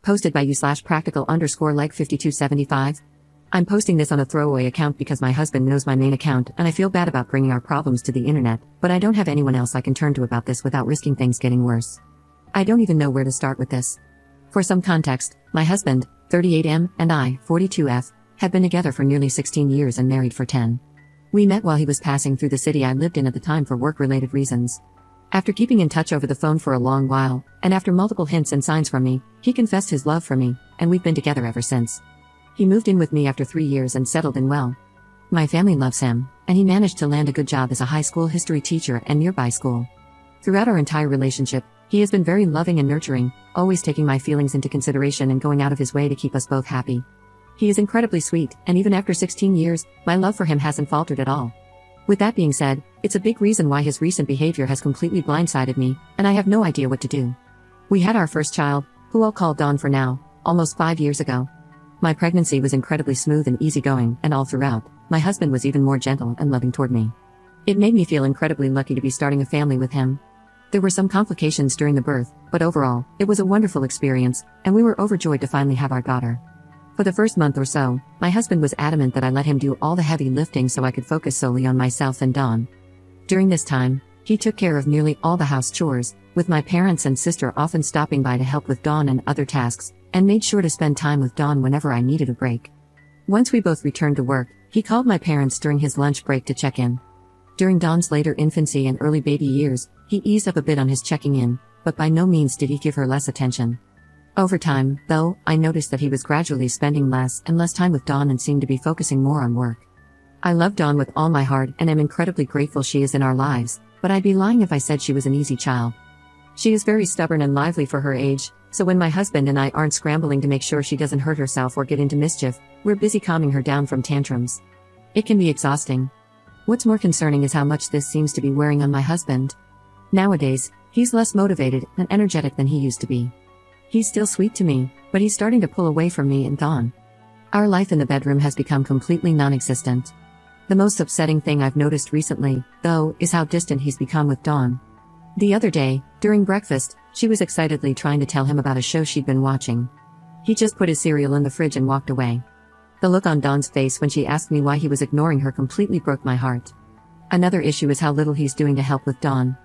Posted by you/practical_leg5275. I'm posting this on a throwaway account because my husband knows my main account and I feel bad about bringing our problems to the internet, but I don't have anyone else I can turn to about this without risking things getting worse. I don't even know where to start with this. For some context, my husband, 38M, and I, 42F, had been together for nearly 16 years and married for 10. We met while he was passing through the city I lived in at the time for work-related reasons. After keeping in touch over the phone for a long while, and after multiple hints and signs from me, he confessed his love for me, and we've been together ever since. He moved in with me after 3 years and settled in well. My family loves him, and he managed to land a good job as a high school history teacher at a nearby school. Throughout our entire relationship, he has been very loving and nurturing, always taking my feelings into consideration and going out of his way to keep us both happy. He is incredibly sweet, and even after 16 years, my love for him hasn't faltered at all. With that being said, it's a big reason why his recent behavior has completely blindsided me, and I have no idea what to do. We had our first child, who I'll call Dawn for now, almost 5 years ago. My pregnancy was incredibly smooth and easygoing, and all throughout, my husband was even more gentle and loving toward me. It made me feel incredibly lucky to be starting a family with him. There were some complications during the birth, but overall, it was a wonderful experience, and we were overjoyed to finally have our daughter. For the first month or so, my husband was adamant that I let him do all the heavy lifting so I could focus solely on myself and Dawn. During this time, he took care of nearly all the house chores, with my parents and sister often stopping by to help with Dawn and other tasks, and made sure to spend time with Dawn whenever I needed a break. Once we both returned to work, he called my parents during his lunch break to check in. During Dawn's later infancy and early baby years, he eased up a bit on his checking in, but by no means did he give her less attention. Over time, though, I noticed that he was gradually spending less and less time with Dawn and seemed to be focusing more on work. I love Dawn with all my heart and am incredibly grateful she is in our lives, but I'd be lying if I said she was an easy child. She is very stubborn and lively for her age, so when my husband and I aren't scrambling to make sure she doesn't hurt herself or get into mischief, we're busy calming her down from tantrums. It can be exhausting. What's more concerning is how much this seems to be wearing on my husband. Nowadays, he's less motivated and energetic than he used to be. He's still sweet to me, but he's starting to pull away from me and Dawn. Our life in the bedroom has become completely non-existent. The most upsetting thing I've noticed recently, though, is how distant he's become with Dawn. The other day, during breakfast, she was excitedly trying to tell him about a show she'd been watching. He just put his cereal in the fridge and walked away. The look on Dawn's face when she asked me why he was ignoring her completely broke my heart. Another issue is how little he's doing to help with Dawn.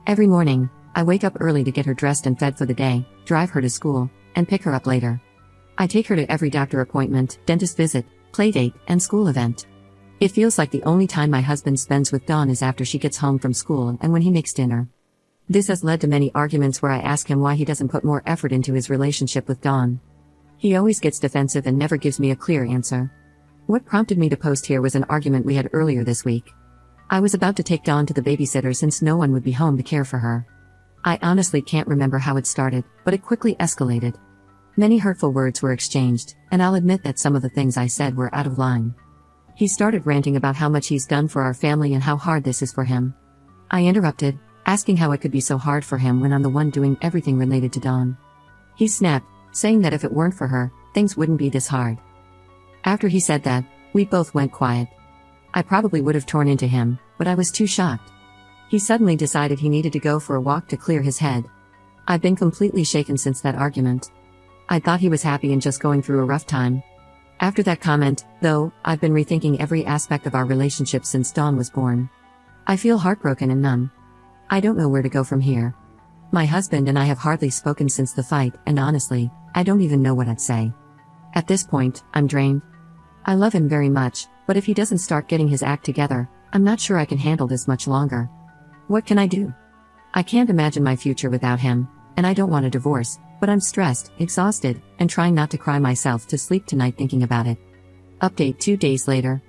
Every morning, I wake up early to get her dressed and fed for the day, drive her to school, and pick her up later. I take her to every doctor appointment, dentist visit, play date, and school event. It feels like the only time my husband spends with Dawn is after she gets home from school and when he makes dinner. This has led to many arguments where I ask him why he doesn't put more effort into his relationship with Dawn. He always gets defensive and never gives me a clear answer. What prompted me to post here was an argument we had earlier this week. I was about to take Dawn to the babysitter since no one would be home to care for her. I honestly can't remember how it started, but it quickly escalated. Many hurtful words were exchanged, and I'll admit that some of the things I said were out of line. He started ranting about how much he's done for our family and how hard this is for him. I interrupted, asking how it could be so hard for him when I'm the one doing everything related to Dawn. He snapped, saying that if it weren't for her, things wouldn't be this hard. After he said that, we both went quiet. I probably would have torn into him, but I was too shocked. He suddenly decided he needed to go for a walk to clear his head. I've been completely shaken since that argument. I thought he was happy and just going through a rough time. After that comment, though, I've been rethinking every aspect of our relationship since Dawn was born. I feel heartbroken and numb. I don't know where to go from here. My husband and I have hardly spoken since the fight, and honestly, I don't even know what I'd say. At this point, I'm drained. I love him very much, but if he doesn't start getting his act together, I'm not sure I can handle this much longer. What can I do? I can't imagine my future without him, and I don't want a divorce, but I'm stressed, exhausted, and trying not to cry myself to sleep tonight thinking about it. Update 2 days later.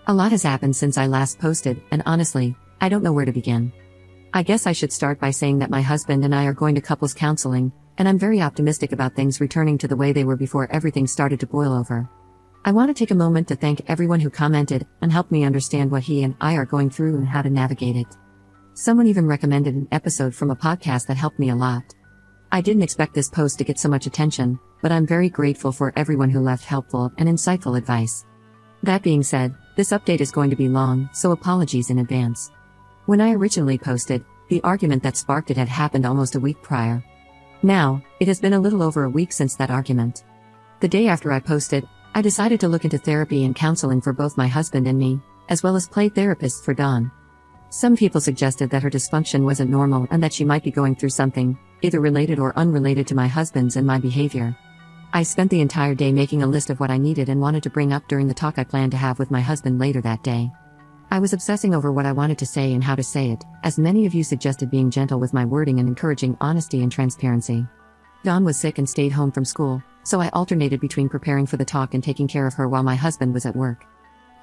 A lot has happened since I last posted, and honestly, I don't know where to begin. I guess I should start by saying that my husband and I are going to couples counseling, and I'm very optimistic about things returning to the way they were before everything started to boil over. I want to take a moment to thank everyone who commented and helped me understand what he and I are going through and how to navigate it. Someone even recommended an episode from a podcast that helped me a lot. I didn't expect this post to get so much attention, but I'm very grateful for everyone who left helpful and insightful advice. That being said, this update is going to be long, so apologies in advance. When I originally posted, the argument that sparked it had happened almost a week prior. Now, it has been a little over a week since that argument. The day after I posted, I decided to look into therapy and counseling for both my husband and me, as well as play therapist for Dawn. Some people suggested that her dysfunction wasn't normal and that she might be going through something, either related or unrelated to my husband's and my behavior. I spent the entire day making a list of what I needed and wanted to bring up during the talk I planned to have with my husband later that day. I was obsessing over what I wanted to say and how to say it, as many of you suggested being gentle with my wording and encouraging honesty and transparency. Dawn was sick and stayed home from school, so I alternated between preparing for the talk and taking care of her while my husband was at work.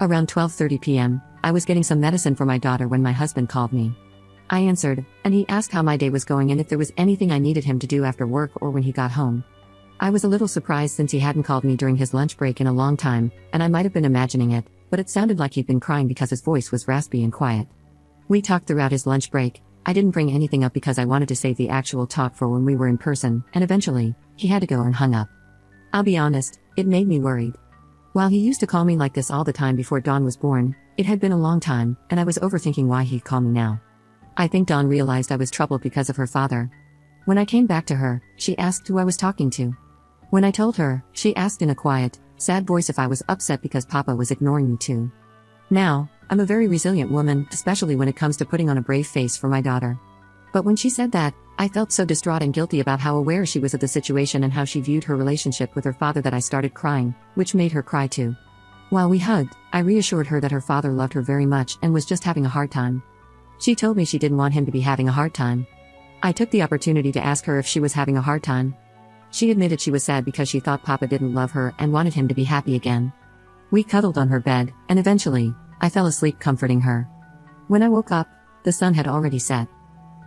Around 12:30 p.m., I was getting some medicine for my daughter when my husband called me. I answered, and he asked how my day was going and if there was anything I needed him to do after work or when he got home. I was a little surprised since he hadn't called me during his lunch break in a long time, and I might have been imagining it, but it sounded like he'd been crying because his voice was raspy and quiet. We talked throughout his lunch break. I didn't bring anything up because I wanted to save the actual talk for when we were in person, and eventually, he had to go and hung up. I'll be honest, it made me worried. While he used to call me like this all the time before Dawn was born, it had been a long time, and I was overthinking why he'd call me now. I think Dawn realized I was troubled because of her father. When I came back to her, she asked who I was talking to. When I told her, she asked in a quiet, sad voice if I was upset because Papa was ignoring me too. Now, I'm a very resilient woman, especially when it comes to putting on a brave face for my daughter. But when she said that, I felt so distraught and guilty about how aware she was of the situation and how she viewed her relationship with her father that I started crying, which made her cry too. While we hugged, I reassured her that her father loved her very much and was just having a hard time. She told me she didn't want him to be having a hard time. I took the opportunity to ask her if she was having a hard time. She admitted she was sad because she thought Papa didn't love her and wanted him to be happy again. We cuddled on her bed, and eventually, I fell asleep comforting her. When I woke up, the sun had already set.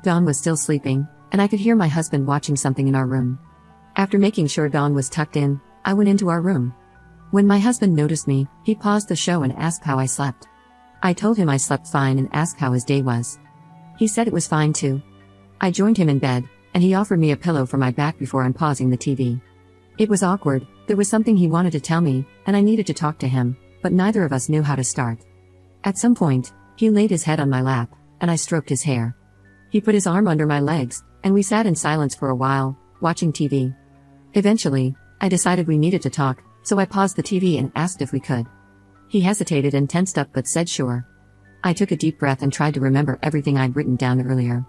Dawn was still sleeping, and I could hear my husband watching something in our room. After making sure Dawn was tucked in, I went into our room. When my husband noticed me, he paused the show and asked how I slept. I told him I slept fine and asked how his day was. He said it was fine too. I joined him in bed, and he offered me a pillow for my back before unpausing the TV. It was awkward, there was something he wanted to tell me, and I needed to talk to him, but neither of us knew how to start. At some point, he laid his head on my lap, and I stroked his hair. He put his arm under my legs, and we sat in silence for a while, watching TV. Eventually, I decided we needed to talk, so I paused the TV and asked if we could. He hesitated and tensed up but said sure. I took a deep breath and tried to remember everything I'd written down earlier.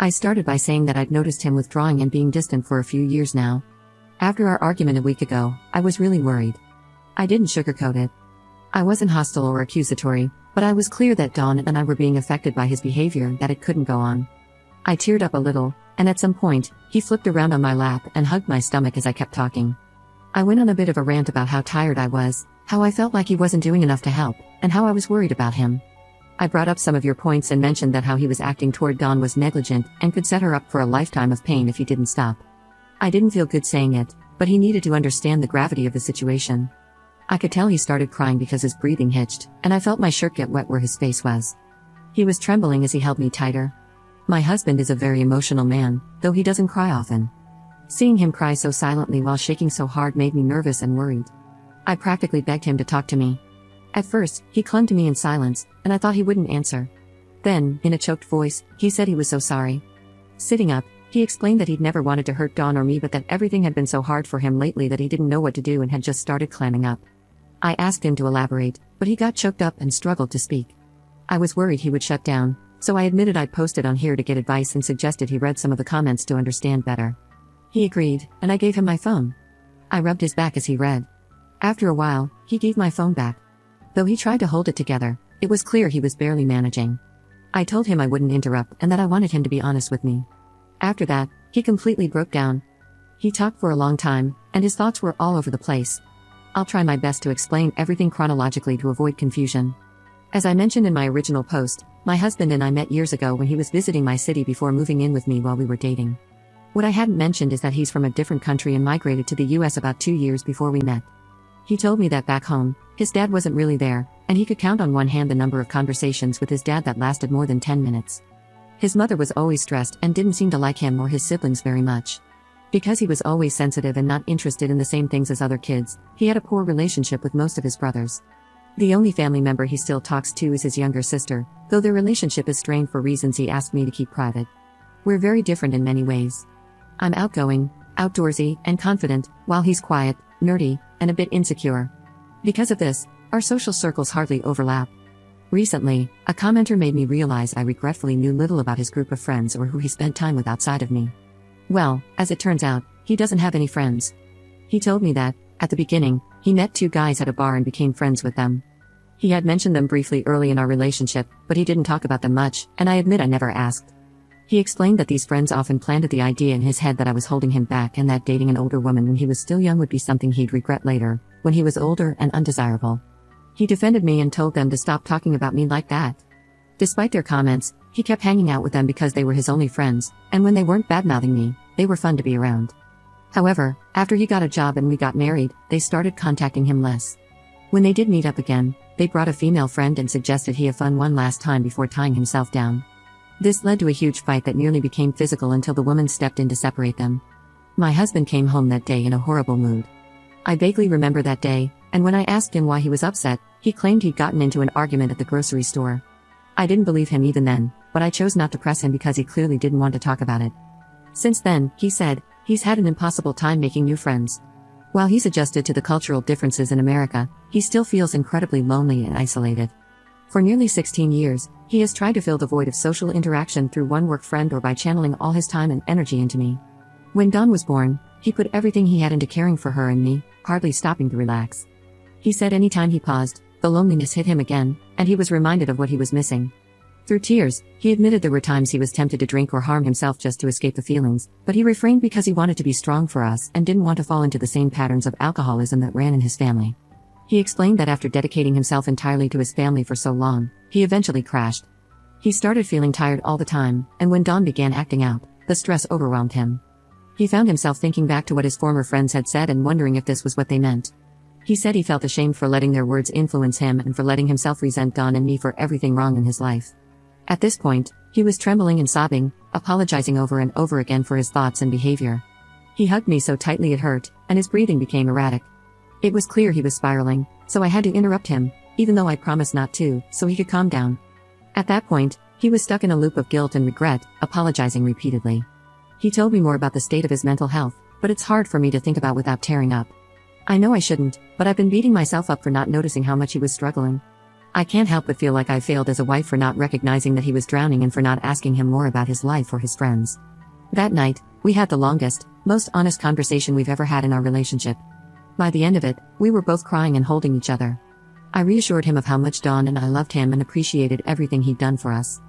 I started by saying that I'd noticed him withdrawing and being distant for a few years now. After our argument a week ago, I was really worried. I didn't sugarcoat it. I wasn't hostile or accusatory, but I was clear that Dawn and I were being affected by his behavior and that it couldn't go on. I teared up a little, and at some point, he flipped around on my lap and hugged my stomach as I kept talking. I went on a bit of a rant about how tired I was, how I felt like he wasn't doing enough to help, and how I was worried about him. I brought up some of your points and mentioned that how he was acting toward Dawn was negligent and could set her up for a lifetime of pain if he didn't stop. I didn't feel good saying it, but he needed to understand the gravity of the situation. I could tell he started crying because his breathing hitched, and I felt my shirt get wet where his face was. He was trembling as he held me tighter. My husband is a very emotional man, though he doesn't cry often. Seeing him cry so silently while shaking so hard made me nervous and worried. I practically begged him to talk to me. At first, he clung to me in silence, and I thought he wouldn't answer. Then, in a choked voice, he said he was so sorry. Sitting up, he explained that he'd never wanted to hurt Dawn or me but that everything had been so hard for him lately that he didn't know what to do and had just started clamming up. I asked him to elaborate, but he got choked up and struggled to speak. I was worried he would shut down, so I admitted I'd posted on here to get advice and suggested he read some of the comments to understand better. He agreed, and I gave him my phone. I rubbed his back as he read. After a while, he gave my phone back. Though he tried to hold it together, it was clear he was barely managing. I told him I wouldn't interrupt and that I wanted him to be honest with me. After that, he completely broke down. He talked for a long time, and his thoughts were all over the place. I'll try my best to explain everything chronologically to avoid confusion. As I mentioned in my original post, my husband and I met years ago when he was visiting my city before moving in with me while we were dating. What I hadn't mentioned is that he's from a different country and migrated to the US about 2 years before we met. He told me that back home, his dad wasn't really there, and he could count on one hand the number of conversations with his dad that lasted more than 10 minutes. His mother was always stressed and didn't seem to like him or his siblings very much. Because he was always sensitive and not interested in the same things as other kids, he had a poor relationship with most of his brothers. The only family member he still talks to is his younger sister, though their relationship is strained for reasons he asked me to keep private. We're very different in many ways. I'm outgoing, outdoorsy, and confident, while he's quiet, nerdy, and a bit insecure. Because of this, our social circles hardly overlap. Recently, a commenter made me realize I regretfully knew little about his group of friends or who he spent time with outside of me. Well, as it turns out, he doesn't have any friends. He told me that, at the beginning, he met 2 guys at a bar and became friends with them. He had mentioned them briefly early in our relationship, but he didn't talk about them much, and I admit I never asked. He explained that these friends often planted the idea in his head that I was holding him back and that dating an older woman when he was still young would be something he'd regret later, when he was older and undesirable. He defended me and told them to stop talking about me like that. Despite their comments, he kept hanging out with them because they were his only friends, and when they weren't badmouthing me, they were fun to be around. However, after he got a job and we got married, they started contacting him less. When they did meet up again, they brought a female friend and suggested he have fun one last time before tying himself down. This led to a huge fight that nearly became physical until the woman stepped in to separate them. My husband came home that day in a horrible mood. I vaguely remember that day, and when I asked him why he was upset, he claimed he'd gotten into an argument at the grocery store. I didn't believe him even then, but I chose not to press him because he clearly didn't want to talk about it. Since then, he said, he's had an impossible time making new friends. While he's adjusted to the cultural differences in America, he still feels incredibly lonely and isolated. For nearly 16 years, he has tried to fill the void of social interaction through one work friend or by channeling all his time and energy into me. When Dawn was born, he put everything he had into caring for her and me, hardly stopping to relax. He said anytime he paused, the loneliness hit him again, and he was reminded of what he was missing. Through tears, he admitted there were times he was tempted to drink or harm himself just to escape the feelings, but he refrained because he wanted to be strong for us and didn't want to fall into the same patterns of alcoholism that ran in his family. He explained that after dedicating himself entirely to his family for so long, he eventually crashed. He started feeling tired all the time, and when Dawn began acting out, the stress overwhelmed him. He found himself thinking back to what his former friends had said and wondering if this was what they meant. He said he felt ashamed for letting their words influence him and for letting himself resent Dawn and me for everything wrong in his life. At this point, he was trembling and sobbing, apologizing over and over again for his thoughts and behavior. He hugged me so tightly it hurt, and his breathing became erratic. It was clear he was spiraling, so I had to interrupt him, even though I promised not to, so he could calm down. At that point, he was stuck in a loop of guilt and regret, apologizing repeatedly. He told me more about the state of his mental health, but it's hard for me to think about without tearing up. I know I shouldn't, but I've been beating myself up for not noticing how much he was struggling. I can't help but feel like I failed as a wife for not recognizing that he was drowning and for not asking him more about his life or his friends. That night, we had the longest, most honest conversation we've ever had in our relationship. By the end of it, we were both crying and holding each other. I reassured him of how much Dawn and I loved him and appreciated everything he'd done for us.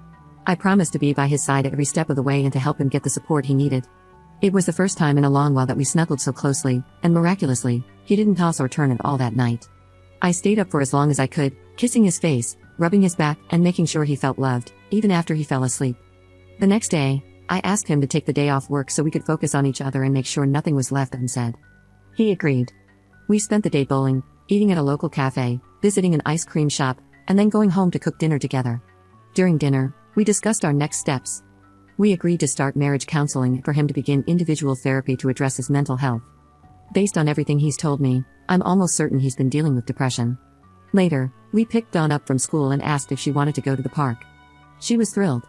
I promised to be by his side every step of the way and to help him get the support he needed. It was the first time in a long while that we snuggled so closely, and miraculously, he didn't toss or turn at all that night. I stayed up for as long as I could, kissing his face, rubbing his back, and making sure he felt loved, even after he fell asleep. The next day, I asked him to take the day off work so we could focus on each other and make sure nothing was left unsaid. He agreed. We spent the day bowling, eating at a local cafe, visiting an ice cream shop, and then going home to cook dinner together. During dinner, we discussed our next steps. We agreed to start marriage counseling and for him to begin individual therapy to address his mental health. Based on everything he's told me, I'm almost certain he's been dealing with depression. Later, we picked Dawn up from school and asked if she wanted to go to the park. She was thrilled.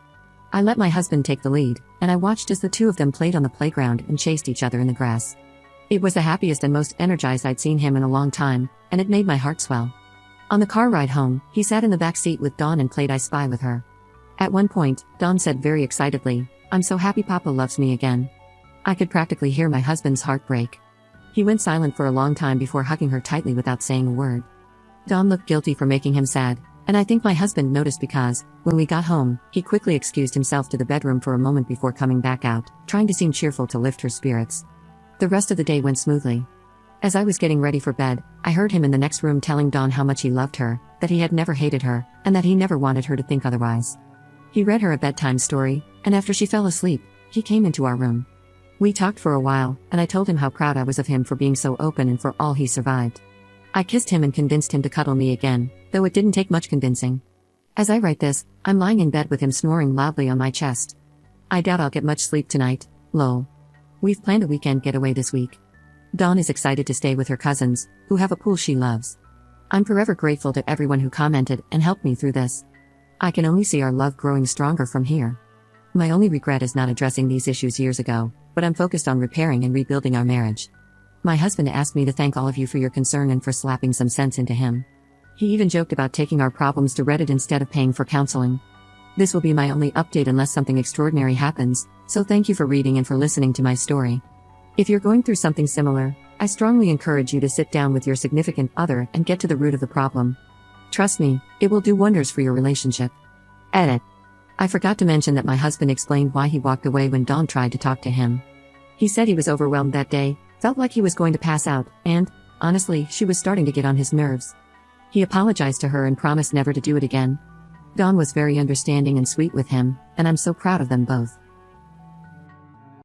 I let my husband take the lead, and I watched as the two of them played on the playground and chased each other in the grass. It was the happiest and most energized I'd seen him in a long time, and it made my heart swell. On the car ride home, he sat in the back seat with Dawn and played I Spy with her. At one point, Dawn said very excitedly, "I'm so happy Papa loves me again." I could practically hear my husband's heart break. He went silent for a long time before hugging her tightly without saying a word. Dawn looked guilty for making him sad, and I think my husband noticed because, when we got home, he quickly excused himself to the bedroom for a moment before coming back out, trying to seem cheerful to lift her spirits. The rest of the day went smoothly. As I was getting ready for bed, I heard him in the next room telling Dawn how much he loved her, that he had never hated her, and that he never wanted her to think otherwise. He read her a bedtime story, and after she fell asleep, he came into our room. We talked for a while, and I told him how proud I was of him for being so open and for all he survived. I kissed him and convinced him to cuddle me again, though it didn't take much convincing. As I write this, I'm lying in bed with him snoring loudly on my chest. I doubt I'll get much sleep tonight, lol. We've planned a weekend getaway this week. Dawn is excited to stay with her cousins, who have a pool she loves. I'm forever grateful to everyone who commented and helped me through this. I can only see our love growing stronger from here. My only regret is not addressing these issues years ago, but I'm focused on repairing and rebuilding our marriage. My husband asked me to thank all of you for your concern and for slapping some sense into him. He even joked about taking our problems to Reddit instead of paying for counseling. This will be my only update unless something extraordinary happens, so thank you for reading and for listening to my story. If you're going through something similar, I strongly encourage you to sit down with your significant other and get to the root of the problem. Trust me, it will do wonders for your relationship. Edit. I forgot to mention that my husband explained why he walked away when Dawn tried to talk to him. He said he was overwhelmed that day, felt like he was going to pass out, and, honestly, she was starting to get on his nerves. He apologized to her and promised never to do it again. Dawn was very understanding and sweet with him, and I'm so proud of them both.